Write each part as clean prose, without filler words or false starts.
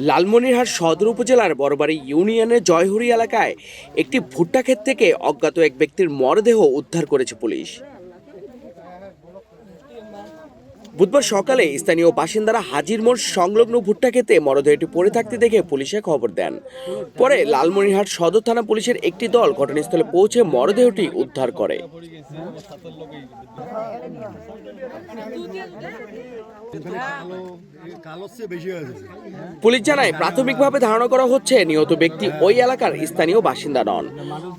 লালমনিরহাট সদর উপজেলার বড়বাড়ি ইউনিয়নের জয়হরি এলাকায় একটি ভুট্টা ক্ষেত থেকে অজ্ঞাত এক ব্যক্তির মরদেহ উদ্ধার করেছে পুলিশ। বুধবার সকালে স্থানীয় বাসিন্দারা হাজির মোড় সংলগ্ন ভুট্টা ক্ষেতে মরদেহটি পড়ে থাকতে দেখে পুলিশে খবর দেন। পরে লালমনিরহাট সদর থানা পুলিশের একটি দল ঘটনাস্থলে পৌঁছে মরদেহটি উদ্ধার করে। পুলিশ জানায়, প্রাথমিকভাবে ধারণা করা হচ্ছে নিহত ব্যক্তি ওই এলাকার স্থানীয় বাসিন্দা নন।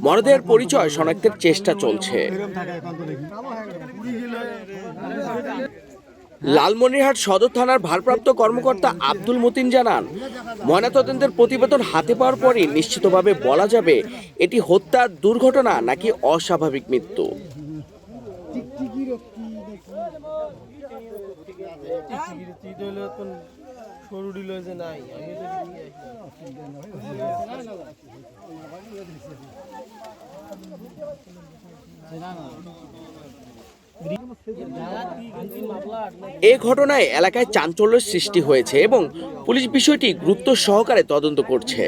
মরদেহের পরিচয় শনাক্তের চেষ্টা চলছে। লালমনিরহাট সদর থানার ভারপ্রাপ্ত কর্মকর্তা আব্দুল মতিন জানান, ময়নাতদন্তের প্রতিবেদন হাতে পাওয়ার পরই নিশ্চিতভাবে বলা যাবে এটি হত্যা, দুর্ঘটনা নাকি অস্বাভাবিক মৃত্যু। এ ঘটনায় এলাকায় চাঞ্চল্যের সৃষ্টি হয়েছে এবং পুলিশ বিষয়টি গুরুত্ব সহকারে তদন্ত করছে।